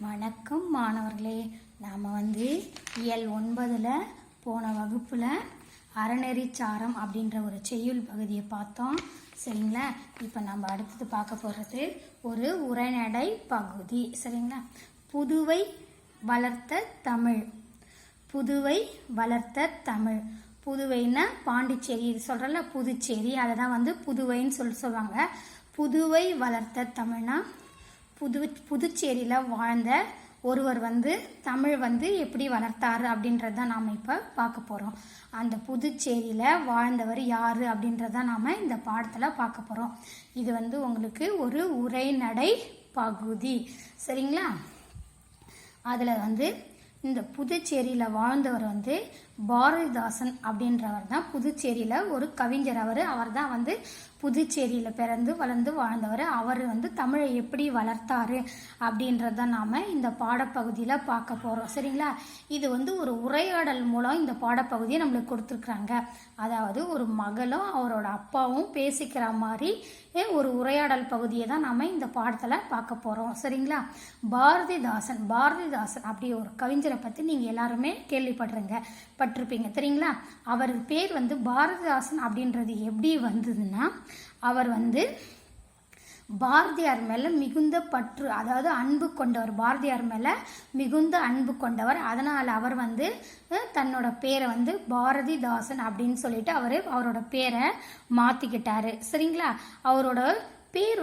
வணக்கம் மாணவர்களே. நாம் இயல் 9ல் போன வகுப்பில் அறநெறிச்சாரம் அப்படின்ற ஒரு செய்யுள் பகுதியை பார்த்தோம். சரிங்களா? இப்போ நம்ம அடுத்தது பார்க்க போகிறது ஒரு உரைநடை பகுதி. சரிங்களா? புதுவை வளர்த்த தமிழ். புதுவை வளர்த்த தமிழ். புதுவைன்னா பாண்டிச்சேரி, இது சொல்கிறல புதுச்சேரி, அதை தான் புதுவைன்னு சொல்லுவாங்க. புதுவை வளர்த்த தமிழ்னா புதுச்சேரியில் வாழ்ந்த ஒருவர் தமிழ் எப்படி வளர்த்தாரு அப்படின்றது தான் நாம் இப்போ பார்க்க போகிறோம். அந்த புதுச்சேரியில் வாழ்ந்தவர் யார் அப்படின்றத நாம் இந்த பாடத்தில் பார்க்க போகிறோம். இது உங்களுக்கு ஒரு உரைநடை பகுதி. சரிங்களா? அதில் இந்த புதுச்சேரியில் வாழ்ந்தவர் பாரதிதாசன் அப்படின்றவர் தான். புதுச்சேரியில் ஒரு கவிஞர். அவர் தான் புதுச்சேரியில் பிறந்து வளர்ந்து வாழ்ந்தவர். அவர் தமிழை எப்படி வளர்த்தாரு அப்படின்றத நாம் இந்த பாடப்பகுதியில் பார்க்க போகிறோம். சரிங்களா? இது ஒரு உரையாடல் மூலம் இந்த பாடப்பகுதியை நம்மளுக்கு கொடுத்துருக்குறாங்க. அதாவது ஒரு மகளும் அவரோட அப்பாவும் பேசிக்கிற மாதிரி ஒரு உரையாடல் பகுதியை தான் நாம் இந்த பாடத்தில் பார்க்க போகிறோம். சரிங்களா? பாரதிதாசன் அப்படி ஒரு கவிஞரை பற்றி நீங்கள் எல்லாருமே பட்டிருப்பீங்க. தெரியுங்களா? அவர் பேர் பாரதிதாசன் அப்படின்றது எப்படி வந்ததுன்னா, அவர் பாரதியார் மேல மிகுந்த பற்று, அதாவது அன்பு கொண்டவர். பாரதியார் மேல மிகுந்த அன்பு கொண்டவர். அதனால அவர் தன்னோட பேரை பாரதிதாசன் அப்படின்னு சொல்லிட்டு அவரோட பேரை மாத்திக்கிட்டாரு. சரிங்களா? அவரோட பேர்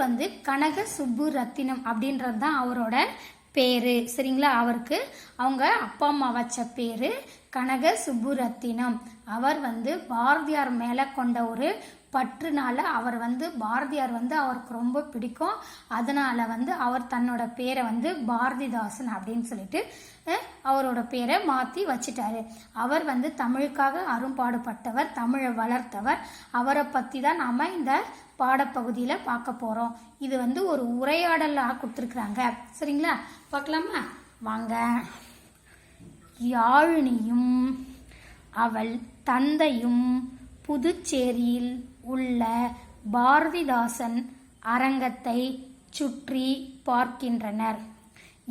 கனக சுப்பு ரத்தினம் அப்படின்றது தான் அவரோட பேரு. சரிங்களா? அவருக்கு அவங்க அப்பா அம்மா வச்ச பேரு கனக சுப்புரத்தினம். அவர் பாரதியார் மேல கொண்ட ஒரு பற்றுனால அவர் பாரதியார் அவருக்கு ரொம்ப பிடிக்கும். அதனால அவர் தன்னோட பேரை பாரதிதாசன் அப்படின்னு சொல்லிட்டு அவரோட பேரை மாற்றி வச்சிட்டாரு. அவர் தமிழுக்காக அரும்பாடுபட்டவர், தமிழை வளர்த்தவர். அவரை பற்றி தான் நாம் இந்த பாடப்பகுதியில் பார்க்க போகிறோம். இது ஒரு உரையாடலாக கொடுத்துருக்குறாங்க. சரிங்களா? பார்க்கலாமா? வாங்க. யாழினியும் அவள் தந்தையும் புதுச்சேரியில் உள்ள பாரதிதாசன் அரங்கத்தை சுற்றி பார்க்கின்றனர்.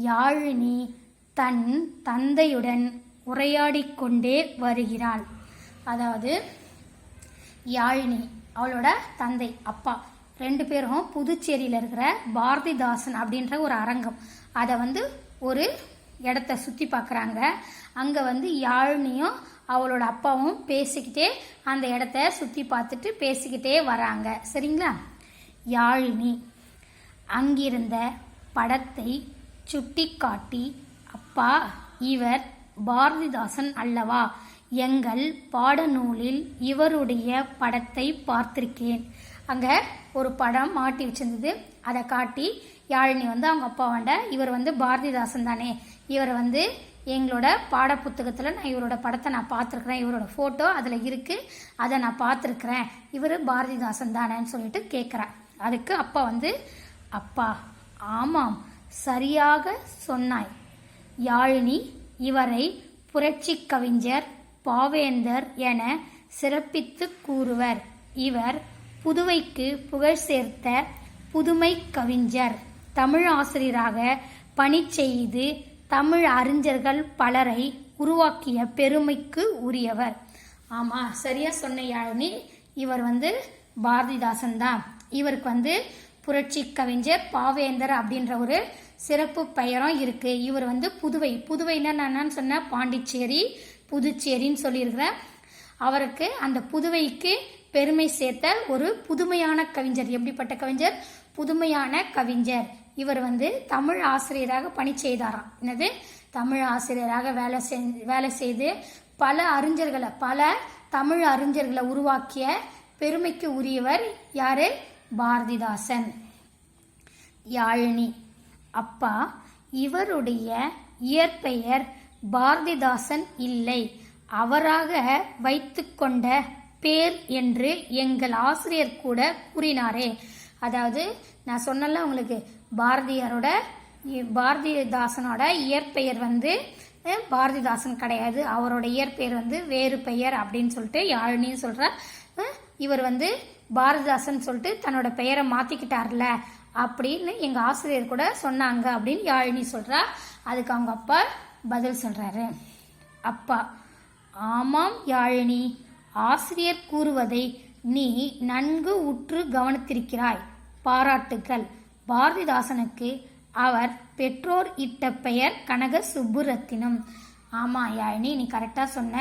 யாழினி தன் தந்தையுடன் உரையாடிக் கொண்டே வருகிறாள். அதாவது யாழினி, அவளோட தந்தை, அப்பா, ரெண்டு பேரும் புதுச்சேரியில் இருக்கிற பாரதிதாசன் அப்படின்ற ஒரு அரங்கம், அதை ஒரு இடத்த சுற்றி பார்க்குறாங்க. அங்கே யாழினியும் அவளோட அப்பாவும் பேசிக்கிட்டே அந்த இடத்த சுற்றி பார்த்துட்டு பேசிக்கிட்டே வராங்க. சரிங்களா? யாழினி அங்கிருந்த படத்தை சுட்டி காட்டி, அப்பா, இவர் பாரதிதாசன் அல்லவா? எங்கள் பாடநூலில் இவருடைய படத்தை பார்த்திருக்கேன். அங்கே ஒரு படம் மாட்டி வச்சிருந்தது. அதை காட்டி யாழினி அவங்க அப்பாவாண்ட, இவர் பாரதிதாசன் தானே, இவர் எங்களோட பாட புத்தகத்தில் நான் இவரோட படத்தை நான் பார்த்துருக்குறேன், இவரோட ஃபோட்டோ அதில் இருக்குது, அதை நான் பார்த்துருக்குறேன், இவர் பாரதிதாசன் தானேன்னு சொல்லிட்டு கேட்குறேன். அதுக்கு அப்பா அப்பா, ஆமாம், சரியாக சொன்னாய் யாழினி, இவரை புரட்சி கவிஞர் பாவேந்தர் என சிறப்பித்து கூறுவர். இவர் புதுவைக்கு புகழ் சேர்த்த புதுமை கவிஞர், தமிழ் ஆசிரியராக பணி செய்து தமிழ் அறிஞர்கள் பலரை உருவாக்கிய பெருமைக்கு உரியவர். ஆமாம், சரியா சொன்ன யாழினி, இவர் பாரதிதாசன் தான். இவருக்கு புரட்சி கவிஞர் பாவேந்தர் அப்படின்ற ஒரு சிறப்பு பெயரும் இருக்கு. இவர் புதுவைன்னா என்னன்னு சொன்ன, பாண்டிச்சேரி, புதுச்சேரின்னு சொல்லியிருக்கிறேன். அவருக்கு அந்த புதுவைக்கு பெருமை சேர்த்த ஒரு புதுமையான கவிஞர். எப்படிப்பட்ட கவிஞர்? புதுமையான கவிஞர். இவர் தமிழ் ஆசிரியராக பணி செய்தாராம். என்னது? தமிழ் ஆசிரியராக வேலை செய்து பல தமிழ் அறிஞர்களை உருவாக்கிய பெருமைக்கு உரியவர் யாரு? பாரதிதாசன். யாழினி, அப்பா, இவருடைய இயற்பெயர் பாரதிதாசன் இல்லை, அவராக வைத்துக்கொண்ட பேர் என்று எங்கள் ஆசிரியர் கூட கூறினாரே. அதாவது நான் சொன்னல உங்களுக்கு, பாரதிதாசனோட இயற்பெயர் பாரதிதாசன் கிடையாது, அவரோட இயற்பெயர் வேறு பெயர் அப்படின்னு சொல்லிட்டு யாழினின்னு சொல்ற. இவர் பாரதிதாசன் சொல்லிட்டு தன்னோட பெயரை மாத்திக்கிட்டார்ல, அப்படின்னு எங்கள் ஆசிரியர் கூட சொன்னாங்க அப்படின்னு யாழினி சொல்கிறா. அதுக்கு அவங்க அப்பா பதில் சொல்கிறாரு. அப்பா: ஆமாம் யாழினி, ஆசிரியர் கூறுவதை நீ நன்கு உற்று கவனித்திருக்கிறாய். பாராட்டுகள். பாரதிதாசனுக்கு அவர் பெற்றோர் இட்ட பெயர் கனக சுப்புரத்தினம். ஆமாம் யாழினி, நீ கரெக்டாக சொன்ன.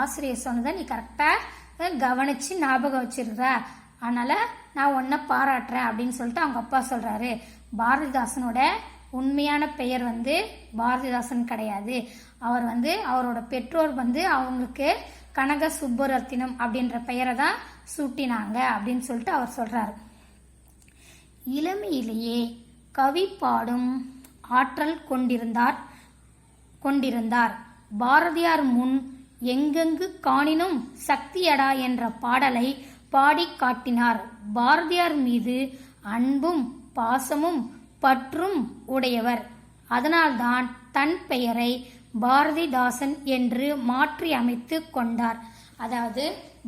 ஆசிரியர் சொன்னதை நீ கரெக்டாக கவனித்து ஞாபகம் வச்சிருக்க. அதனால் நான் உன்னை பாராட்டுறேன் அப்படின்னு சொல்லிட்டு அவங்க அப்பா சொல்கிறாரு. பாரதிதாசனோட உண்மையான பெயர் பாரதிதாசன் கிடையாது. அவர் அவரோட பெற்றோர் அவங்களுக்கு கனக சுப்புரத்தினம் அப்படின்ற பெயரை தான் சூட்டினாங்க அப்படின்னு சொல்லிட்டு அவர் சொல்கிறார். இளமையிலேயே கவி பாடும் ஆற்றல் கொண்டிருந்தார். பாரதியார் முன் எங்கெங்கு காணினும் சக்தியடா என்ற பாடலை பாடி காட்டினார். பாரதியார் மீது அன்பும் பாசமும் பற்றும் உடையவர். அதனால்தான் தன் பெயரை பாரதிதாசன் என்று மாற்றி அமைத்து கொண்டார். அதாவது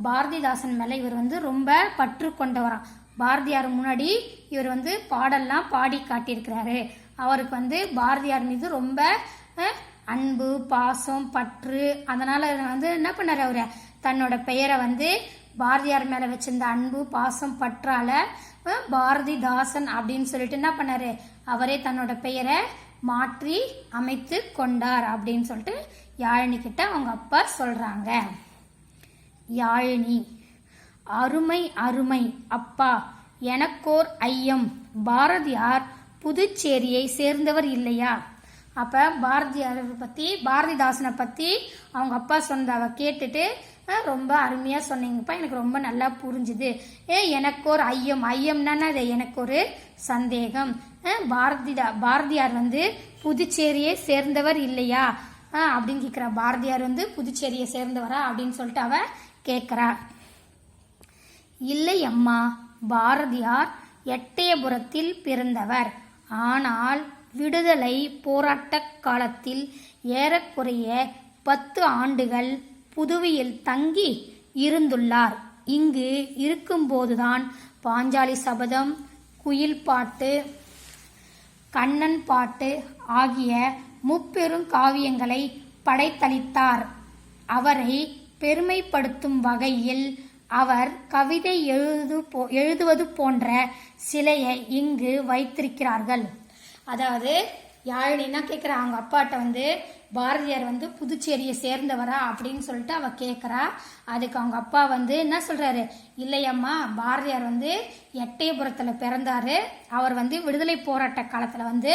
பாரதிதாசன் மேலே இவர் ரொம்ப பற்று கொண்டவராம். பாரதியார் முன்னாடி இவர் பாடல்லாம் பாடி காட்டியிருக்கிறாரு. அவருக்கு பாரதியார் மீது ரொம்ப அன்பு பாசம் பற்று. அதனால என்ன பண்ணாரு, அவரு தன்னோட பெயரை பாரதியார் மேல வச்சிருந்த அன்பு பாசம் பற்றால பாரதிதாசன் அப்படின்னு சொல்லிட்டு என்ன பண்ணாரு, அவரே தன்னோட பெயரை மாற்றி அமைத்து கொண்டார் அப்படின்னு சொல்லிட்டு யாழினி கிட்ட அவங்க அப்பா சொல்றாங்க. யாழினி: அருமை அருமை அப்பா, எனக்கோர் ஐயம். பாரதியார் புதுச்சேரியை சேர்ந்தவர் இல்லையா? அப்ப பாரதிதாசனை பத்தி அவங்க அப்பா சொன்னதை கேட்டுட்டு ரொம்ப அருமையா சொன்னீங்கப்பா, எனக்கு ரொம்ப நல்லா புரிஞ்சுது. எனக்கு ஒரு ஐயம். ஐயம்னா எனக்கு ஒரு சந்தேகம். பாரதியார் புதுச்சேரியை சேர்ந்தவர் இல்லையா அப்படின்னு கேட்கிறா. பாரதியார் புதுச்சேரியை சேர்ந்தவரா அப்படின்னு சொல்லிட்டு அவ கேட்கிறா. இல்லை அம்மா, பாரதியார் எட்டயபுரத்தில் பிறந்தவர். ஆனால் விடுதலை போராட்ட காலத்தில் ஏறக்குறைய 10 ஆண்டுகள் புதுவையில் தங்கி இருந்துள்ளார். இங்கு இருக்கும்போதுதான் பாஞ்சாலி சபதம், குயில் பாட்டு, கண்ணன் பாட்டு ஆகிய முப்பெரும் காவியங்களை படைத்தளித்தார். அவரை பெருமைப்படுத்தும் வகையில் அவர் கவிதை எழுதுவது போன்ற சிலையை இங்கு வைத்திருக்கிறார்கள். அதாவது யாழினா கேட்குறா அவங்க அப்பாட்ட பாரதியார் புதுச்சேரியை சேர்ந்தவரா அப்படின்னு சொல்லிட்டு அவ கேட்குறா. அதுக்கு அவங்க அப்பா என்ன சொல்றாரு, இல்லையம்மா, பாரதியார் எட்டயபுரத்தில் பிறந்தாரு. அவர் விடுதலை போராட்ட காலத்தில்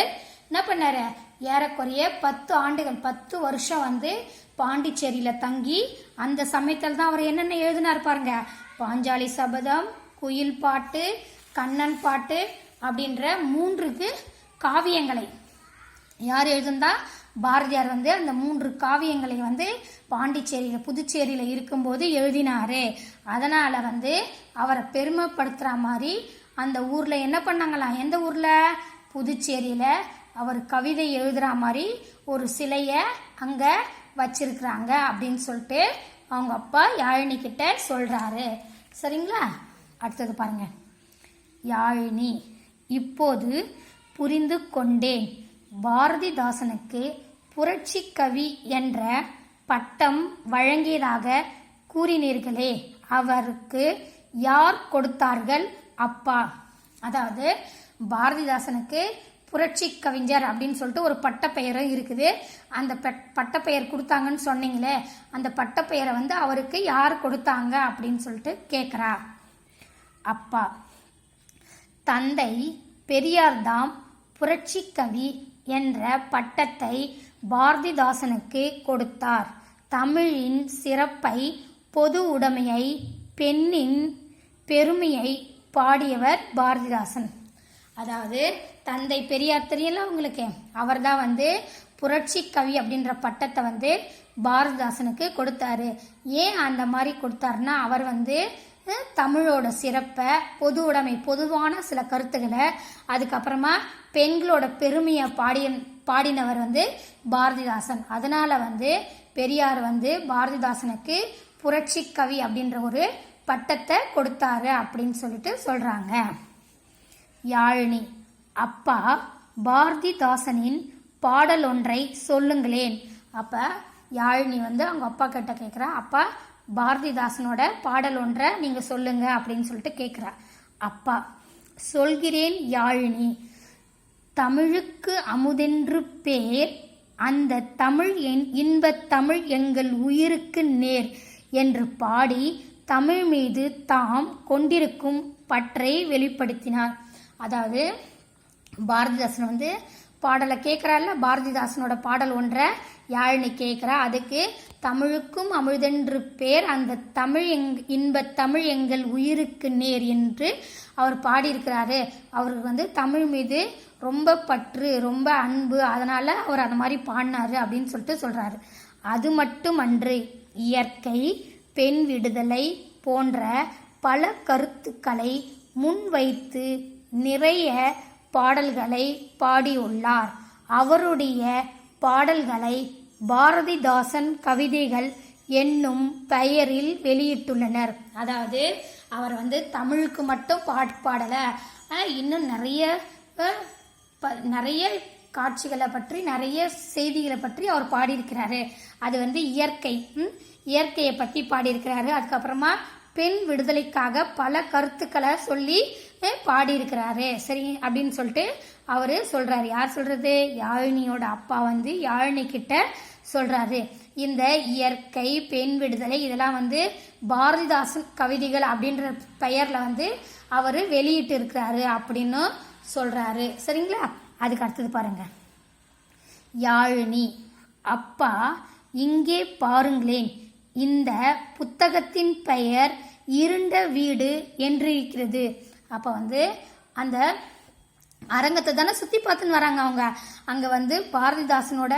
என்ன பண்ணாரு, ஏறக்குறைய 10 ஆண்டுகள் 10 வருஷம் பாண்டிச்சேரியில தங்கி அந்த சமயத்தில் தான் அவர் என்னென்ன எழுதினார் பாருங்க. பாஞ்சாலி சபதம், குயில் பாட்டு, கண்ணன் பாட்டு அப்படின்ற 3 காவியங்களை யார் எழுதுந்தா, பாரதியார் அந்த 3 காவியங்களை பாண்டிச்சேரியில புதுச்சேரியில இருக்கும்போது எழுதினாரு. அதனால அவரை பெருமைப்படுத்துற மாதிரி அந்த ஊர்ல என்ன பண்ணாங்களாம், எந்த ஊர்ல, புதுச்சேரியில அவர் கவிதை எழுதுற மாதிரி ஒரு சிலைய அங்க வச்சிருக்கிறாங்க அப்படின்னு சொல்லிட்டு அவங்க அப்பா யாழினி கிட்ட சொல்றாரு. சரிங்களா? அடுத்தது பாருங்க. யாழினி: இப்போது புரிந்து கொண்டேன். பாரதிதாசனுக்கு புரட்சி கவி என்ற பட்டம் வழங்கியதாக கூறினீர்களே, அவருக்கு யார் கொடுத்தார்கள் அப்பா? அதாவது பாரதிதாசனுக்கு புரட்சி கவிஞர் அப்படின்னு சொல்லிட்டு ஒரு பட்டப்பெயரும் இருக்குது. அந்த பட்டப்பெயர் கொடுத்தாங்கன்னு சொன்னீங்களே, அந்த பட்டப்பெயரை அவருக்கு யார் கொடுத்தாங்க அப்படின்னு சொல்லிட்டு கேட்குறா. அப்பா: தந்தை பெரியார் தாம் புரட்சி கவி என்ற பட்டத்தை பாரதிதாசனுக்கு கொடுத்தார். தமிழின் சிறப்பை, பொது உடைமையை, பெண்ணின் பெருமையை பாடியவர் பாரதிதாசன். அதாவது தந்தை பெரியார் தெரியல உங்களுக்கு, அவர் தான் புரட்சி கவி அப்படின்ற பட்டத்தை பாரதிதாசனுக்கு கொடுத்தாரு. ஏன் அந்த மாதிரி கொடுத்தாருன்னா, அவர் தமிழோட சிறப்பை, பொது உடைமை, பொதுவான சில கருத்துக்களை, அதுக்கப்புறமா பெண்களோட பெருமையை பாடினவர் பாரதிதாசன். அதனால பெரியார் பாரதிதாசனுக்கு புரட்சி கவி அப்படின்ற ஒரு பட்டத்தை கொடுத்தாரு அப்படின்னு சொல்லிட்டு சொல்றாங்க. யாழினி: அப்பா, பாரதிதாசனின் பாடல் ஒன்றை சொல்லுங்களேன். அப்போ யாழினி வந்து அவங்க அப்பா கிட்ட கேட்குறா, அப்பா பாரதிதாசனோட பாடல் ஒன்றை நீங்கள் சொல்லுங்க அப்படின்னு சொல்லிட்டு கேட்குறா. அப்பா, சொல்கிறேன் யாழினி. தமிழுக்கு அமுதென்று பேர், அந்த தமிழ் இன்பத் தமிழ் எங்கள் உயிருக்கு நேர் என்று பாடி தமிழ் மீது தாம் கொண்டிருக்கும் பற்றை வெளிப்படுத்தினார். அதாவது பாரதிதாசன் வந்து பாடலை கேட்குறாருல, பாரதிதாசனோட பாடல் ஒன்றை யாழினி கேட்குறா. அதுக்கு தமிழுக்கும் அமுதென்று பேர், அந்த தமிழ் இன்பத் தமிழ் எங்கள் உயிருக்கு நேர் என்று அவர் பாடியிருக்கிறாரு. அவருக்கு வந்து தமிழ் மீது ரொம்ப பற்று, ரொம்ப அன்பு, அதனால் அவர் அந்த மாதிரி பாடினாரு அப்படின்னு சொல்லிட்டு சொல்கிறாரு. அது மட்டுமன்று, இயற்கை, பெண் விடுதலை போன்ற பல கருத்துக்களை முன்வைத்து நிறைய பாடல்களை பாடியுள்ளார். அவருடைய பாடல்களை பாரதிதாசன் கவிதைகள் என்னும் பெயரில் வெளியிட்டுள்ளனர். அதாவது அவர் வந்து தமிழுக்கு மட்டும் பாட்டு பாடலை, இன்னும் நிறைய காட்சிகளை பற்றி, நிறைய செய்திகளை பற்றி அவர் பாடியிருக்கிறாரு. அது வந்து இயற்கையை பற்றி பாடியிருக்கிறாரு. அதுக்கப்புறமா பெண் விடுதலைக்காக பல கருத்துக்களை சொல்லி பாடியிருக்கிறாரு. சரி அப்படின்னு சொல்லிட்டு அவரு சொல்றாரு. யார் சொல்றது? யாழினியோட அப்பா வந்து யாழினி கிட்ட சொல்றாரு. இந்த இயற்கை, பெண் விடுதலை இதெல்லாம் வந்து பாரதிதாசன் கவிதைகள் அப்படின்ற பெயர்ல வந்து அவரு வெளியிட்டு இருக்கிறாரு அப்படின்னு சொல்றாரு. சரிங்களா? அதுக்கு அடுத்தது பாருங்க. யாழினி, அப்பா இங்கே பாருங்களேன், இந்த புத்தகத்தின் பெயர் இருண்ட வீடு என்றிருக்கிறது. அப்போ வந்து அந்த அரங்கத்தை தானே சுற்றி பார்த்துன்னு வராங்க அவங்க. அங்கே வந்து பாரதிதாசனோட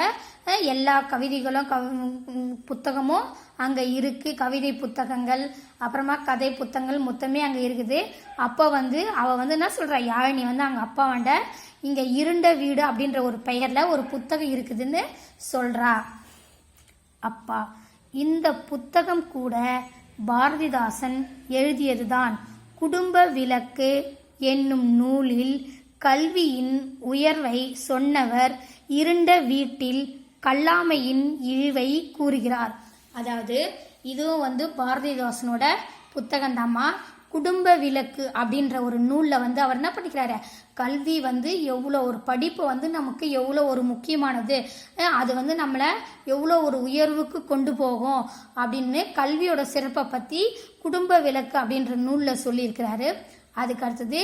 எல்லா கவிதைகளும் புத்தகமும் அங்கே இருக்குது. கவிதை புத்தகங்கள், அப்புறமா கதை புத்தகங்கள் மொத்தமே அங்கே இருக்குது. அப்போ வந்து அவள் வந்து என்ன சொல்கிறா, யாழினி வந்து அவங்க அப்பா வண்ட இங்கே இருண்ட வீடு அப்படின்ற ஒரு பெயரில் ஒரு புத்தகம் இருக்குதுன்னு சொல்கிறா. அப்பா, இந்த புத்தகம் கூட பாரதிதாசன் எழுதியதுதான். குடும்ப விளக்கு என்னும் நூலில் கல்வியின் உயர்வை சொன்னவர் இருண்ட வீட்டில் கல்லாமையின் இழிவை கூறுகிறார். அதாவது இதுவும் வந்து பாரதிதாசனோட புத்தகம்தாம்மா. குடும்ப விளக்கு அப்படின்ற ஒரு நூலில் வந்து அவர் என்ன பண்ணிக்கிறாரு, கல்வி வந்து எவ்வளோ ஒரு படிப்பு வந்து நமக்கு எவ்வளோ ஒரு முக்கியமானது, அது வந்து நம்மளை எவ்வளோ ஒரு உயர்வுக்கு கொண்டு போகும் அப்படின்னு கல்வியோட சிறப்பை பற்றி குடும்ப விளக்கு அப்படின்ற நூலில் சொல்லியிருக்கிறாரு. அதுக்கு அடுத்தது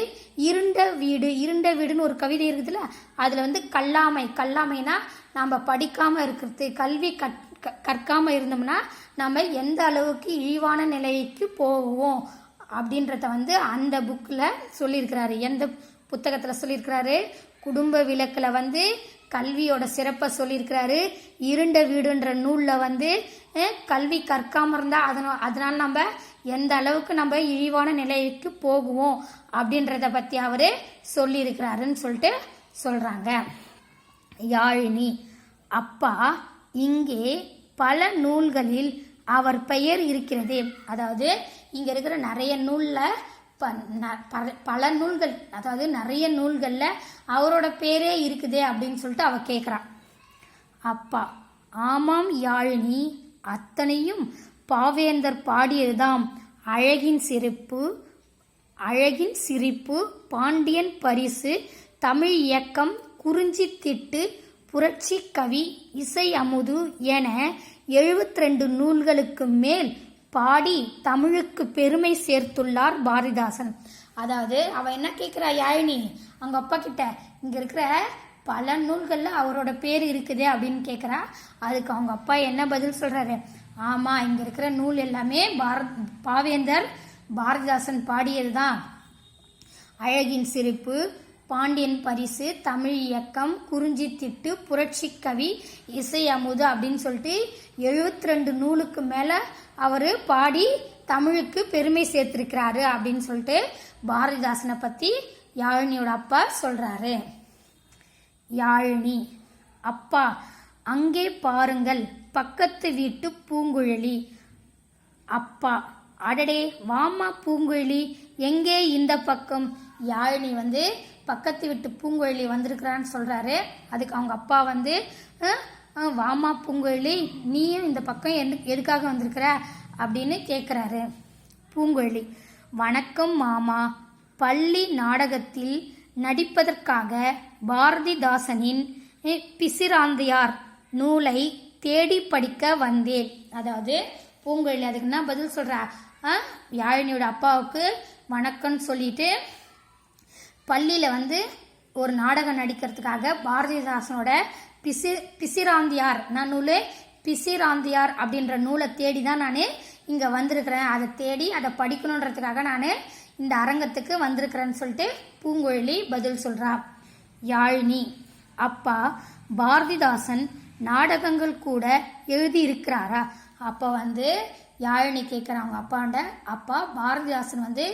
இருண்ட வீடுன்னு ஒரு கவிதை இருக்குதுல்ல, அதில் வந்து கல்லாமைனா நம்ம படிக்காமல் இருக்கிறது, கல்வி கற்காமல் இருந்தோம்னா நம்ம எந்த அளவுக்கு இழிவான நிலைக்கு போவோம் அப்படின்றத வந்து அந்த புக்கில் சொல்லியிருக்கிறாரு. எந்த புத்தகத்தில் சொல்லியிருக்கிறாரு? குடும்ப விளக்கில் வந்து கல்வியோட சிறப்பை சொல்லியிருக்கிறாரு. இருண்ட வீடுன்ற நூலில் வந்து கல்வி கற்காமல் இருந்தால் அதனால நம்ம எந்த அளவுக்கு நம்ம இழிவான நிலைக்கு போகுவோம் அப்படின்றத பற்றி அவர் சொல்லியிருக்கிறாருன்னு சொல்லிட்டு சொல்கிறாங்க. யாழினி, அப்பா இங்கே பல நூல்களில் அவர் பெயர் இருக்கிறது. அதாவது இங்கே இருக்கிற நிறைய நூலில் பல நூல்கள், அதாவது நிறைய நூல்களில் அவரோட பேரே இருக்குது அப்படின்னு சொல்லிட்டு அவ கேட்குறான். அப்பா, ஆமாம் யாழினி, அத்தனையும் பாவேந்தர் பாடியதுதாம். அழகின் சிரிப்பு, பாண்டியன் பரிசு, தமிழ் இயக்கம், குறிஞ்சி திட்டு, புரட்சி கவி, இசை அமுது என 72 நூல்களுக்கு மேல் பாடி தமிழுக்கு பெருமை சேர்த்துள்ளார் பாரதிதாசன். அதாவது அவ என்ன கேட்குறா யாழினி அவங்க அப்பா கிட்ட, இங்கே இருக்கிற பல நூல்களில் அவரோட பேர் இருக்குதே அப்படின்னு கேட்குறா. அதுக்கு அவங்க அப்பா என்ன பதில் சொல்கிறாரு? ஆமாம், இங்கே இருக்கிற நூல் எல்லாமே பாவேந்தர் பாரதிதாசன் பாடியது தான். அழகின் சிரிப்பு, பாண்டியன் பரிசு, தமிழ் இயக்கம், குறிஞ்சி திட்டு, புரட்சி கவி, இசை அமுது அப்படின்னு சொல்லிட்டு 72 நூலுக்கு மேலே அவர் பாடி தமிழுக்கு பெருமை சேர்த்திருக்கிறாரு அப்படின்னு சொல்லிட்டு பாரதிதாசனை பற்றி யாழினியோட அப்பா சொல்கிறாரு. யாழினி, அப்பா அங்கே பாருங்கள், பக்கத்து வீட்டு பூங்குழலி. அப்பா, அடடே வாமா பூங்குழலி, எங்கே இந்த பக்கம்? யாழினி வந்து பக்கத்து வீட்டு பூங்குழலி வந்திருக்கிறான்னு சொல்கிறாரு. அதுக்கு அவங்க அப்பா வந்து வாமா பூங்குழலி, நீயும் இந்த பக்கம் எதுக்காக வந்திருக்கிற அப்படின்னு கேட்குறாரு. பூங்குழலி, வணக்கம் மாமா, பள்ளி நாடகத்தில் நடிப்பதற்காக பாரதிதாசனின் பிசிராந்தையார் நூலை தேடி படிக்க வந்தேன். அதாவது பூங்குழலி அதுக்கு என்ன பதில் சொல்கிறா, யாழினியோட அப்பாவுக்கு வணக்கம்னு சொல்லிட்டு பள்ளியில் வந்து ஒரு நாடகம் நடிக்கிறதுக்காக பாரதிதாசனோட பிசிராந்தியார் நூல் பிசிராந்தியார் அப்படின்ற நூலை தேடி தான் நான் இங்கே வந்திருக்கிறேன். அதை தேடி அதை படிக்கணுன்றதுக்காக நான் இந்த அரங்கத்துக்கு வந்திருக்கிறேன்னு சொல்லிட்டு பூங்குழலி பதில் சொல்கிறா. யாழினி, அப்பா பாரதிதாசன் நாடகங்கள் கூட எழுதியிருக்கிறாரா? அப்போ வந்து யாழினி கேட்குறாங்க அப்பாண்ட, அப்பா பாரதிதாசன் வந்து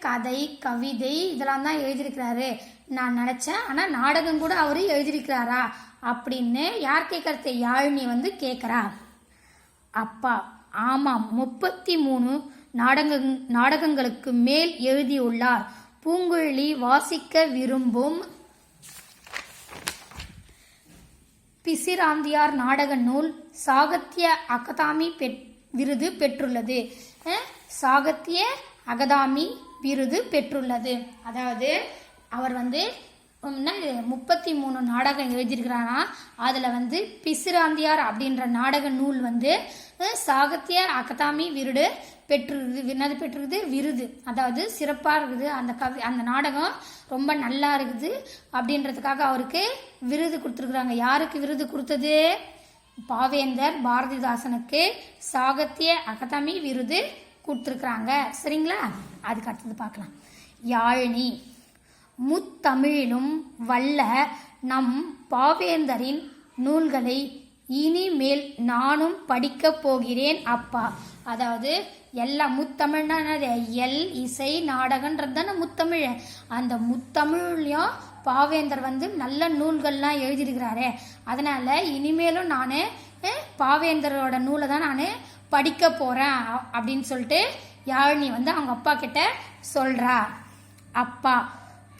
கதை கவிதை இதெல்லாம் தான் எழுதியிருக்கிறாரு நான் நினச்சேன், ஆனால் நாடகம் கூட அவர் எழுதியிருக்கிறாரா அப்படின்னு யார் கேட்கறது? யாழினி வந்து கேட்குறா. அப்பா, ஆமாம், 33 நாடகங்களுக்கு மேல் எழுதியுள்ளார். பூங்குழலி வாசிக்க விரும்பும் பிசிராந்தியார் நாடக நூல் சாகித்ய அகாதமி விருது பெற்றுள்ளது. சாகித்ய அகாதமி விருது பெற்றுள்ளது. அதாவது அவர் வந்து 33 நாடகம் எழுதியிருக்கிறாரா. அதில் வந்து பிசிராந்தியார் அப்படின்ற நாடக நூல் வந்து சாகித்ய அகாதமி விருது பெற்றுருது விருது. அதாவது சிறப்பாக இருக்குது, அந்த நாடகம் ரொம்ப நல்லா இருக்குது அப்படின்றதுக்காக அவருக்கு விருது கொடுத்துருக்குறாங்க. யாருக்கு விருது கொடுத்தது? பாவேந்தர் பாரதிதாசனுக்கு சாகித்ய அகாதமி விருது கொடுத்துருக்குறாங்க. சரிங்களா? அதுக்கு அடுத்தது பார்க்கலாம். யாழினி, முத்தமிழிலும் வல்ல நம் பாவேந்தரின் நூல்களை இனிமேல் நானும் படிக்க போகிறேன் அப்பா. அதாவது எல்லா முத்தமிழ்னா எல் இசை நாடகன்றது தானே முத்தமிழ். அந்த முத்தமிழ்லையும் பாவேந்தர் வந்து நல்ல நூல்கள்லாம் எழுதியிருக்கிறாரே, அதனால இனிமேலும் நான் பாவேந்தரோட நூலை தான் நான் படிக்க போகிறேன் அப்படின்னு சொல்லிட்டு யாழினி வந்து அவங்க அப்பா கிட்ட சொல்கிறா. அப்பா,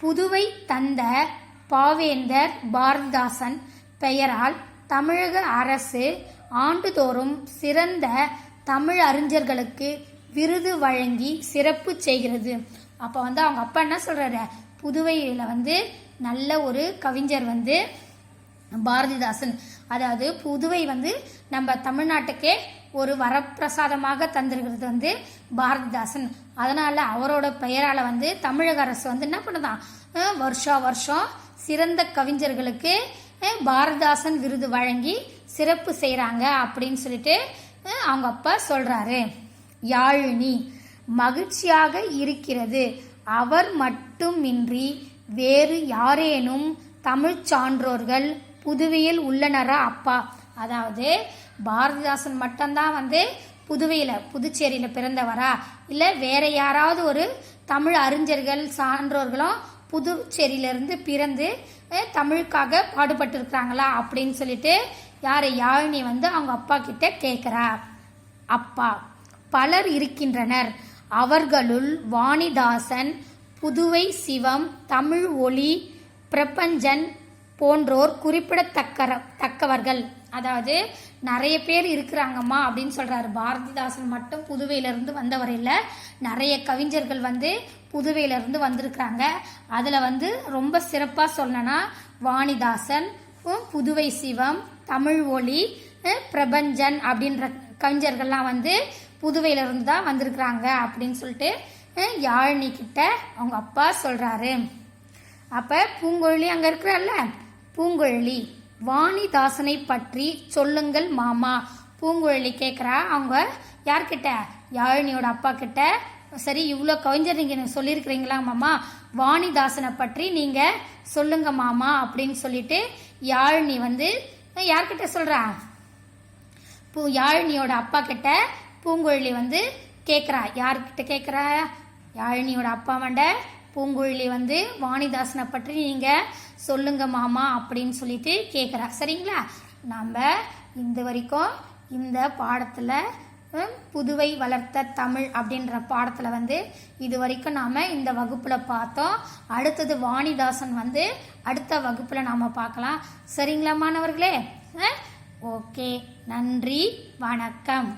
புதுவை தந்த பாவேந்தர் பாரதிதாசன் பெயரால் தமிழக அரசு ஆண்டுதோறும் சிறந்த தமிழ் அறிஞர்களுக்கு விருது வழங்கி சிறப்பு செய்கிறது. அப்போ வந்து அவங்க அப்பா என்ன சொல்கிறாரு, புதுவையில் வந்து நல்ல ஒரு கவிஞர் வந்து பாரதிதாசன், அதாவது புதுவை வந்து நம்ம தமிழ்நாட்டுக்கே ஒரு வரப்பிரசாதமாக தந்திருக்கிறது வந்து பாரதிதாசன். அதனால் அவரோட பெயரால் வந்து தமிழக அரசு வந்து என்ன பண்ணுதான், வருஷம் சிறந்த கவிஞர்களுக்கு பாரதிதாசன் விருது வழங்கி சிறப்பு செய்கிறாங்க அப்படின்னு சொல்லிட்டு அவங்க அப்பா சொல்கிறாரு. யாழினி, மகிழ்ச்சியாக இருக்கிறது. அவர் மட்டுமின்றி வேறு யாரேனும் தமிழ் சான்றோர்கள் புதுவையில் உள்ளனரா அப்பா? அதாவது பாரதிதாசன் மட்டும்தான் வந்து புதுச்சேரியில் பிறந்தவரா, இல்லை வேற யாராவது ஒரு தமிழ் அறிஞர்கள் சான்றோர்களும் புதுச்சேரியிலிருந்து பிறந்து தமிழுக்காக பாடுபட்டிருக்கிறாங்களா அப்படின்னு சொல்லிட்டு யாழினி வந்து அவங்க அப்பா கிட்ட கேட்குறா. அப்பா, பலர் இருக்கின்றனர். அவர்களுள் வாணிதாசன், புதுவை சிவம், தமிழ் ஒளி, பிரபஞ்சன் போன்றோர் குறிப்பிடத்தக்கவர்கள். அதாவது நிறைய பேர் இருக்கிறாங்கம்மா அப்படின்னு சொல்றாரு. பாரதிதாசன் மட்டும் புதுவையிலிருந்து வந்தவர் இல்லை, நிறைய கவிஞர்கள் வந்து புதுவையிலிருந்து வந்திருக்கிறாங்க. அதில் வந்து ரொம்ப சிறப்பாக சொல்லணும்னா வாணிதாசன், புதுவை சிவம், தமிழ் ஒளி, பிரபஞ்சன் அப்படின்ற கவிஞர்கள்லாம் வந்து புதுவையிலிருந்து தான் வந்திருக்கிறாங்க அப்படின்னு சொல்லிட்டு யாழினி கிட்ட அவங்க அப்பா சொல்றாரு. அப்போ பூங்குழலி அங்கே இருக்கிறாள்ல, பூங்குழலி, வாணிதாசனை பற்றி சொல்லுங்கள் மாமா. பூங்குழலி கேட்குறா அவங்க யார்கிட்ட? யாழினியோட அப்பா கிட்ட. சரி, இவ்வளோ கவிஞர் நீங்கள் சொல்லியிருக்கிறீங்களா மாமா, வாணிதாசனை பற்றி நீங்கள் சொல்லுங்க மாமா அப்படின்னு சொல்லிட்டு யாழினி வந்து யார்கிட்ட சொல்கிறா? யாழினியோட அப்பா கிட்ட பூங்குழலி வந்து கேட்குறா. யார்கிட்ட கேட்குறா? யாழினியோட அப்பா மண்ட பூங்குழலி வந்து வாணிதாசனை பற்றி நீங்கள் சொல்லுங்க மாமா அப்படின்னு சொல்லிட்டு கேட்குறா. சரிங்களா? நம்ம இந்த வரைக்கும் இந்த பாடத்தில் புதுவை வளர்த்த தமிழ் அப்படின்ற பாடத்தில் வந்து இது வரைக்கும் நாம் இந்த வகுப்பில் பார்த்தோம். அடுத்தது வாணிதாசன் வந்து அடுத்த வகுப்பில் நாம் பார்க்கலாம். சரிங்களா மாணவர்களே? ஓகே, நன்றி, வணக்கம்.